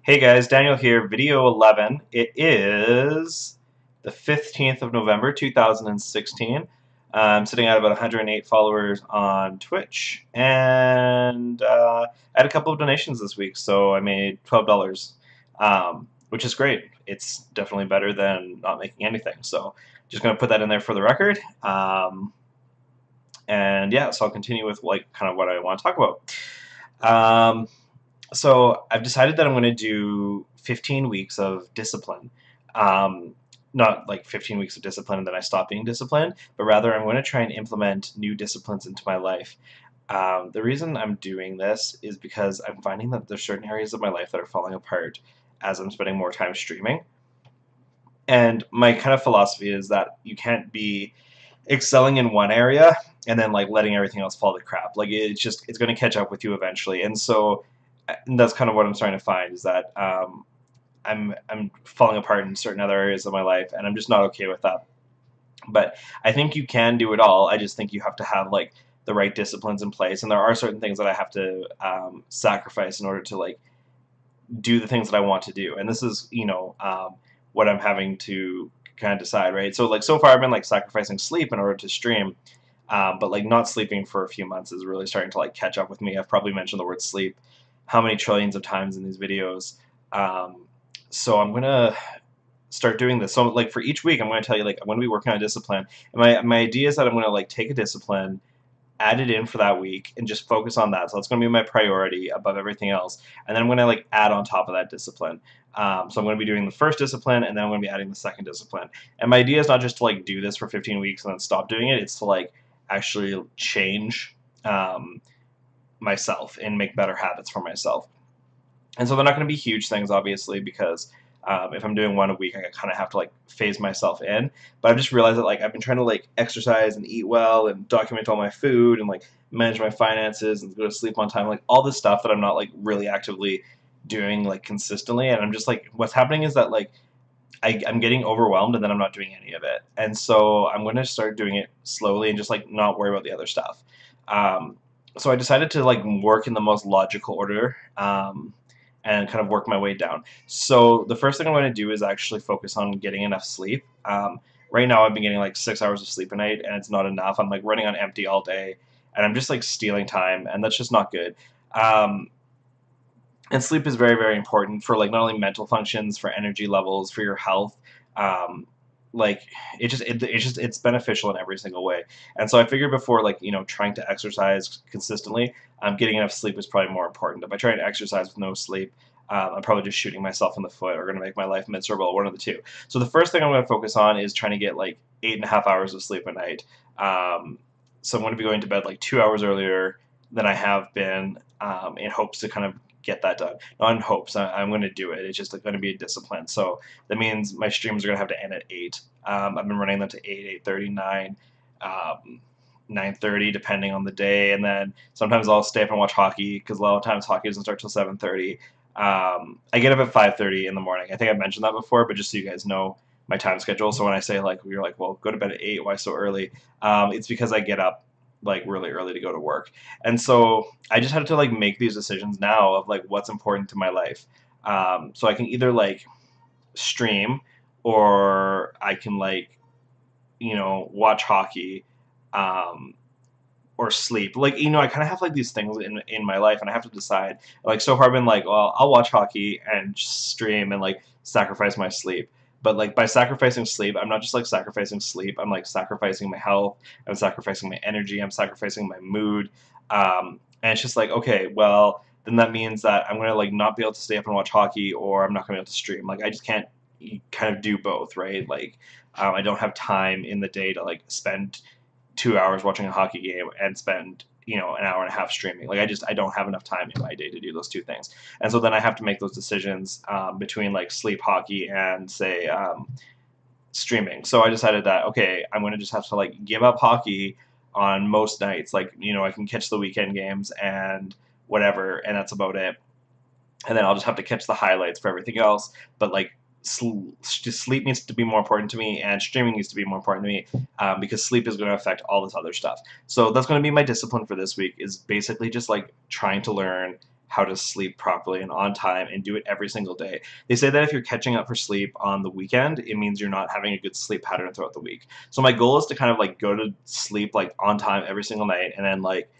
Hey guys, Daniel here, video 11. It is the 15th of November 2016. I'm sitting at about 108 followers on Twitch, and I had a couple of donations this week, so I made $12, which is great. It's definitely better than not making anything, so just going to put that in there for the record. And yeah, so I'll continue with like kind of what I want to talk about. So I've decided that I'm going to do 15 weeks of discipline. Not like 15 weeks of discipline and then I stop being disciplined, but rather I'm going to try and implement new disciplines into my life. The reason I'm doing this is because I'm finding that there's certain areas of my life that are falling apart as I'm spending more time streaming. And my kind of philosophy is that you can't be excelling in one area and then like letting everything else fall to crap. Like it's going to catch up with you eventually. And so that's kind of what I'm starting to find is that I'm falling apart in certain other areas of my life, and I'm just not okay with that. But I think you can do it all. I just think you have to have like the right disciplines in place, and there are certain things that I have to sacrifice in order to like do the things that I want to do. And this is what I'm having to kind of decide, right? So like so far I've been like sacrificing sleep in order to stream. But like not sleeping for a few months is really starting to like catch up with me. I've probably mentioned the word sleep how many trillions of times in these videos. So I'm gonna start doing this. So like for each week, I'm gonna tell you like I'm gonna be working on a discipline. And my idea is that I'm gonna like take a discipline, add it in for that week, and just focus on that. So that's gonna be my priority above everything else. And then I'm gonna like add on top of that discipline. So I'm going to be doing the first discipline, and then I'm going to be adding the second discipline. And my idea is not just to like do this for 15 weeks and then stop doing it. It's to like actually change myself and make better habits for myself. And so they're not going to be huge things, obviously, because if I'm doing one a week, I kind of have to like phase myself in. But I've just realized that like I've been trying to like exercise and eat well and document all my food and like manage my finances and go to sleep on time, like all this stuff that I'm not like really actively doing like consistently. And I'm just like, what's happening is that like I'm getting overwhelmed and then I'm not doing any of it. And so I'm going to start doing it slowly and just like not worry about the other stuff. So I decided to like work in the most logical order and kind of work my way down. So the first thing I'm going to do is actually focus on getting enough sleep. Right now I've been getting like 6 hours of sleep a night and it's not enough. I'm like running on empty all day and I'm just like stealing time and that's just not good. And sleep is very, very important for like not only mental functions, for energy levels, for your health. Um, like it's beneficial in every single way. And so I figured before like trying to exercise consistently, getting enough sleep is probably more important. If I try and exercise with no sleep, I'm probably just shooting myself in the foot or going to make my life miserable, one of the two. So the first thing I'm going to focus on is trying to get like 8.5 hours of sleep a night. So I'm going to be going to bed like 2 hours earlier than I have been in hopes to kind of get that done. Not in hopes. I'm going to do it. It's just going to be a discipline. So that means my streams are going to have to end at 8. I've been running them to 8, 8:30, 9, 9:30, depending on the day. And then sometimes I'll stay up and watch hockey because a lot of times hockey doesn't start till 7:30. I get up at 5:30 in the morning. I think I've mentioned that before, but just so you guys know my time schedule. So when I say like you're like, well, go to bed at 8, why so early? It's because I get up like really early to go to work. And so I just had to like make these decisions now of like what's important to my life. So I can either like stream or I can like, watch hockey or sleep. Like, I kind of have like these things in my life and I have to decide. Like so far I've been like, well, I'll watch hockey and stream and like sacrifice my sleep. But like by sacrificing sleep, I'm not just like sacrificing sleep. I'm like sacrificing my health. I'm sacrificing my energy. I'm sacrificing my mood. And it's just like, okay, well, then that means that I'm gonna like not be able to stay up and watch hockey, or I'm not gonna be able to stream. Like I just can't kind of do both, right? Like I don't have time in the day to like spend 2 hours watching a hockey game and spend an hour and a half streaming. Like I don't have enough time in my day to do those two things. And so then I have to make those decisions between like sleep, hockey, and say streaming. So I decided that okay, I'm going to just have to like give up hockey on most nights. Like I can catch the weekend games and whatever, and that's about it. And then I'll just have to catch the highlights for everything else. But like sleep needs to be more important to me and streaming needs to be more important to me because sleep is going to affect all this other stuff. So that's going to be my discipline for this week is basically just like trying to learn how to sleep properly and on time and do it every single day. They say that if you're catching up for sleep on the weekend, it means you're not having a good sleep pattern throughout the week. So my goal is to kind of like go to sleep like on time every single night, and then like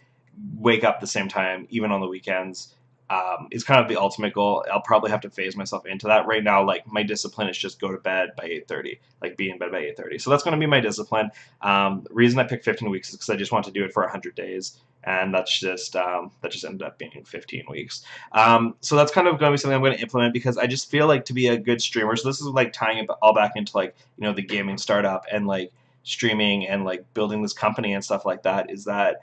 wake up the same time even on the weekends. Is kind of the ultimate goal. I'll probably have to phase myself into that. Right now, like my discipline is just go to bed by 8:30, like be in bed by 8:30. So that's going to be my discipline. The reason I picked 15 weeks is because I just want to do it for 100 days, and that just ended up being 15 weeks. So that's kind of going to be something I'm going to implement, because I just feel like to be a good streamer. So this is like tying it all back into like the gaming startup and like streaming and like building this company and stuff like that. Is that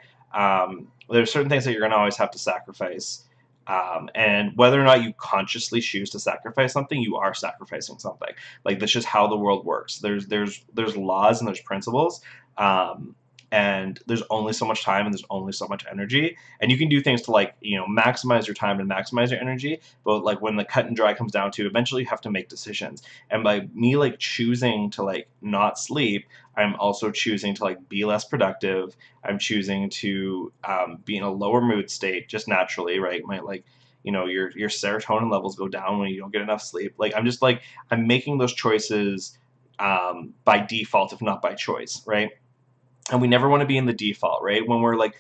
there's certain things that you're going to always have to sacrifice. And whether or not you consciously choose to sacrifice something, you are sacrificing something. Like that's just how the world works. There's laws and there's principles, and there's only so much time and there's only so much energy. And you can do things to like maximize your time and maximize your energy. But like when the cut and dry comes down to, eventually you have to make decisions. And by me like choosing to like not sleep, I'm also choosing to like be less productive. I'm choosing to be in a lower mood state just naturally, right? My like your serotonin levels go down when you don't get enough sleep. Like I'm just like I'm making those choices by default, if not by choice, right? And we never want to be in the default, right? When we're like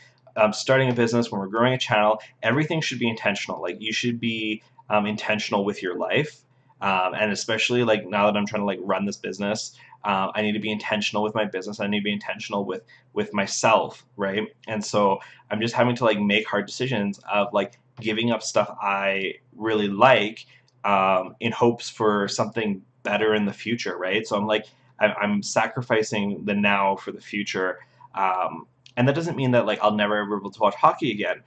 starting a business, when we're growing a channel, everything should be intentional. Like you should be intentional with your life, and especially like now that I'm trying to like run this business, I need to be intentional with my business. I need to be intentional with myself, right? And so I'm just having to like make hard decisions of like giving up stuff I really like, in hopes for something better in the future, right? So I'm like I'm sacrificing the now for the future, and that doesn't mean that like I'll never ever be able to watch hockey again.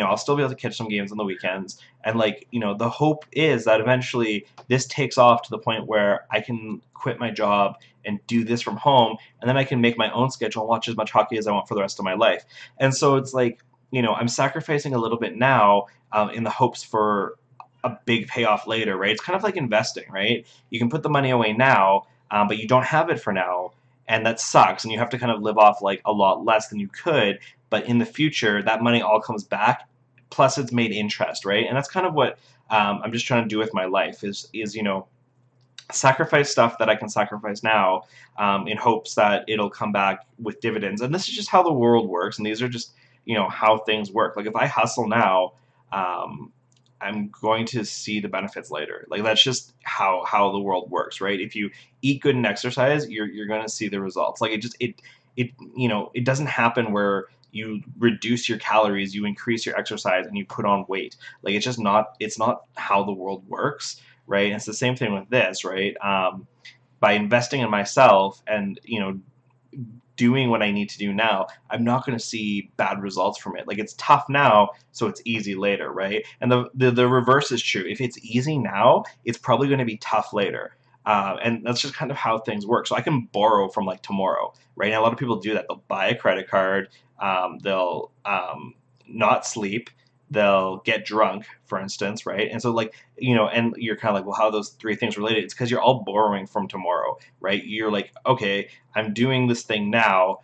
I'll still be able to catch some games on the weekends, and like the hope is that eventually this takes off to the point where I can quit my job and do this from home, and then I can make my own schedule and watch as much hockey as I want for the rest of my life. And so it's like I'm sacrificing a little bit now, in the hopes for a big payoff later, right? It's kind of like investing, right? You can put the money away now, but you don't have it for now, and that sucks. And you have to kind of live off like a lot less than you could. But in the future, that money all comes back, plus it's made interest, right? And that's kind of what I'm just trying to do with my life is sacrifice stuff that I can sacrifice now, in hopes that it'll come back with dividends. And this is just how the world works, and these are just how things work. Like if I hustle now, um, I'm going to see the benefits later. Like that's just how the world works, right? If you eat good and exercise, you're going to see the results. Like it doesn't happen where you reduce your calories, you increase your exercise, and you put on weight. Like it's not how the world works, right? And it's the same thing with this, right? By investing in myself and doing what I need to do now, I'm not going to see bad results from it. Like it's tough now, so it's easy later, right? And the reverse is true. If it's easy now, it's probably going to be tough later. And that's just kind of how things work. So I can borrow from like tomorrow, right? And a lot of people do that. They'll buy a credit card, they'll not sleep, they'll get drunk, for instance, right? And so like and you're kind of like, well, how are those three things related? It's because you're all borrowing from tomorrow, right? You're like, okay, I'm doing this thing now,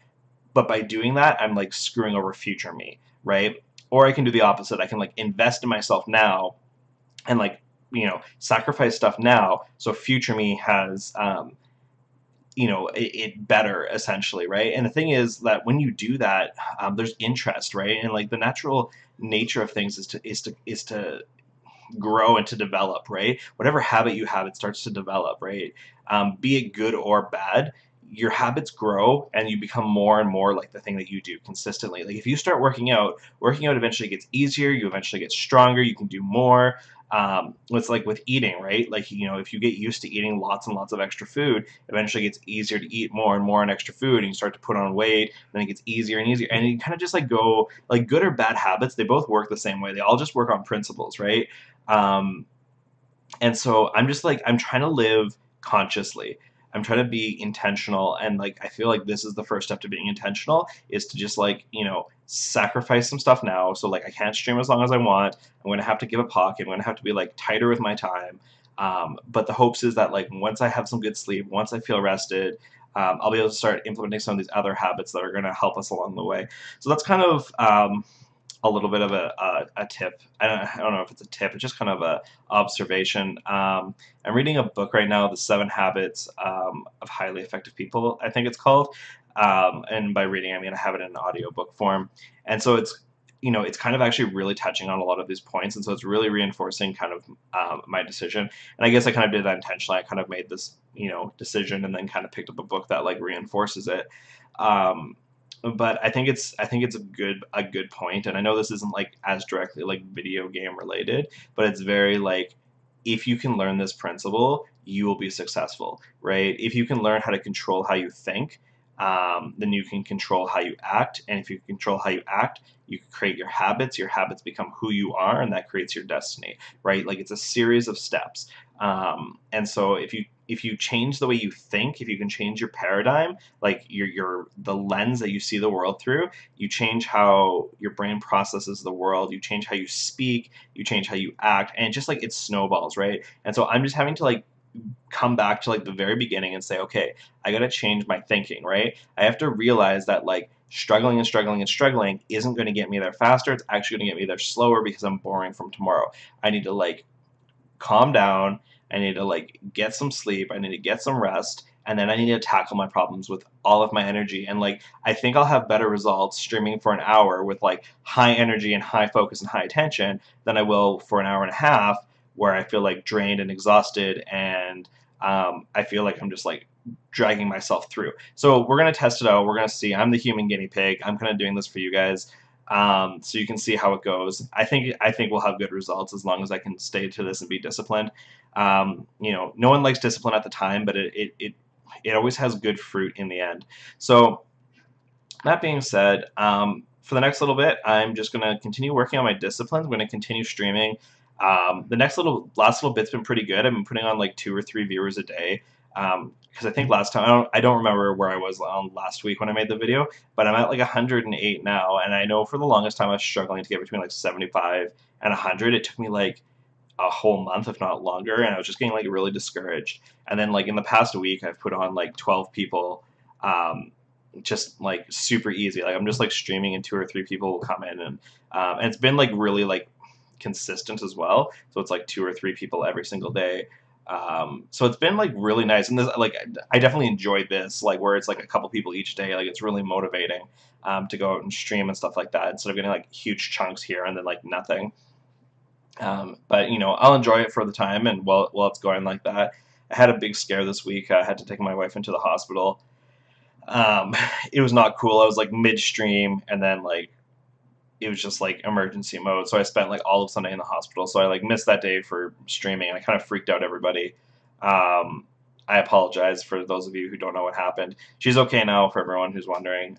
but by doing that, I'm like screwing over future me, right? Or I can do the opposite. I can like invest in myself now and like sacrifice stuff now, so future me has it better, essentially, right? And the thing is that when you do that, there's interest, right? And like the natural nature of things is to grow and to develop, right? Whatever habit you have, it starts to develop, right? Be it good or bad, your habits grow and you become more and more like the thing that you do consistently. Like if you start working out eventually gets easier, you eventually get stronger, you can do more. It's like with eating, right? Like, if you get used to eating lots and lots of extra food, eventually it gets easier to eat more and more and extra food, and you start to put on weight, then it gets easier and easier. And you kind of just like go, like good or bad habits, they both work the same way. They all just work on principles, right? Um, and so I'm just like, I'm trying to live consciously. I'm trying to be intentional. And like, I feel like this is the first step to being intentional, is to just like, sacrifice some stuff now. So like, I can't stream as long as I want. I'm going to have to give a pocket. I'm going to have to be like tighter with my time. But the hopes is that like, once I have some good sleep, once I feel rested, I'll be able to start implementing some of these other habits that are going to help us along the way. So that's kind of, a little bit of a tip. I don't know if it's a tip. It's just kind of a observation. I'm reading a book right now, The 7 Habits of Highly Effective People, I think it's called. And by reading, I mean I have it in an audiobook form. And so it's kind of actually really touching on a lot of these points. And so it's really reinforcing kind of my decision. And I guess I kind of did that intentionally. I kind of made this, decision and then kind of picked up a book that like reinforces it. Um, but I think it's a good point, and I know this isn't like as directly like video game related, but it's very like if you can learn this principle, you will be successful, right? If you can learn how to control how you think, then you can control how you act, and if you control how you act, you can create your habits. Your habits become who you are, and that creates your destiny, right? Like it's a series of steps, and so if you change the way you think, if you can change your paradigm, like the lens that you see the world through, you change how your brain processes the world, you change how you speak, you change how you act, and just like it snowballs, right? And so I'm just having to like come back to like the very beginning and say, okay, I got to change my thinking, right? I have to realize that like struggling and struggling and struggling isn't going to get me there faster. It's actually going to get me there slower because I'm boring from tomorrow. I need to like calm down. I need to like get some sleep. I need to get some rest. And then I need to tackle my problems with all of my energy. And like, I think I'll have better results streaming for an hour with like high energy and high focus and high attention than I will for an hour and a half where I feel like drained and exhausted. And I feel like I'm just like dragging myself through. So we're going to test it out. We're going to see. I'm the human guinea pig. I'm kind of doing this for you guys. So you can see how it goes. I think we'll have good results as long as I can stay to this and be disciplined. No one likes discipline at the time, but it always has good fruit in the end. So that being said, for the next little bit, I'm just going to continue working on my disciplines. I'm going to continue streaming. The last little bit's been pretty good. I've been putting on like 2 or 3 viewers a day. Because I think last time, I don't remember where I was on last week when I made the video, but I'm at like 108 now, and I know for the longest time I was struggling to get between like 75 and 100. It took me like a whole month, if not longer, and I was just getting like really discouraged. And then like in the past week, I've put on like 12 people, just like super easy. Like I'm just like streaming, and 2 or 3 people will come in, and it's been like really like consistent as well. So it's like 2 or 3 people every single day. So it's been like really nice, and this like I definitely enjoyed this, like where it's like a couple people each day. Like it's really motivating to go out and stream and stuff like that instead of getting like huge chunks here and then like nothing. But I'll enjoy it for the time, and while it's going like that. I had a big scare this week. I had to take my wife into the hospital. Um, it was not cool. I was like midstream, and then like it was just like emergency mode. So I spent like all of Sunday in the hospital. So I like missed that day for streaming, and I kind of freaked out everybody. Um, I apologize for those of you who don't know what happened. She's okay now, for everyone who's wondering,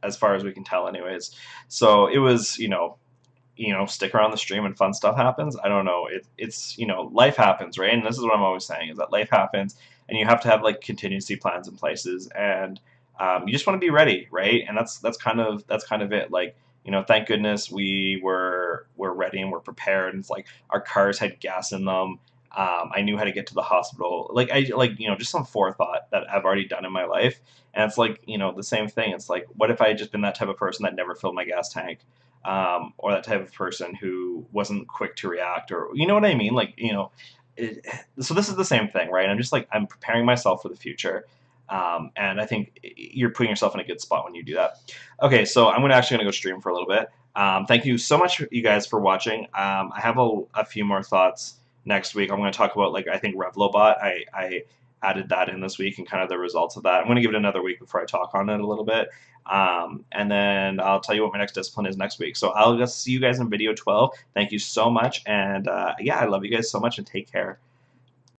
as far as we can tell, anyways. So it was, stick around the stream and fun stuff happens. I don't know. It's life happens, right? And this is what I'm always saying is that life happens, and you have to have like contingency plans in places, and you just want to be ready, right? And that's kind of it. Like thank goodness we're ready and we're prepared. And it's like our cars had gas in them. I knew how to get to the hospital. Like I like just some forethought that I've already done in my life. And it's like the same thing. It's like what if I had just been that type of person that never filled my gas tank, or that type of person who wasn't quick to react, or you know what I mean? Like it, so this is the same thing, right? I'm just like I'm preparing myself for the future. And I think you're putting yourself in a good spot when you do that. Okay, so I'm actually gonna go stream for a little bit. Thank you so much, you guys, for watching. I have a few more thoughts next week. I'm going to talk about like I think Revlobot. I added that in this week and kind of the results of that. I'm going to give it another week before I talk on it a little bit. And then I'll tell you what my next discipline is next week. So I'll just see you guys in video 12. Thank you so much, and yeah, I love you guys so much, and take care.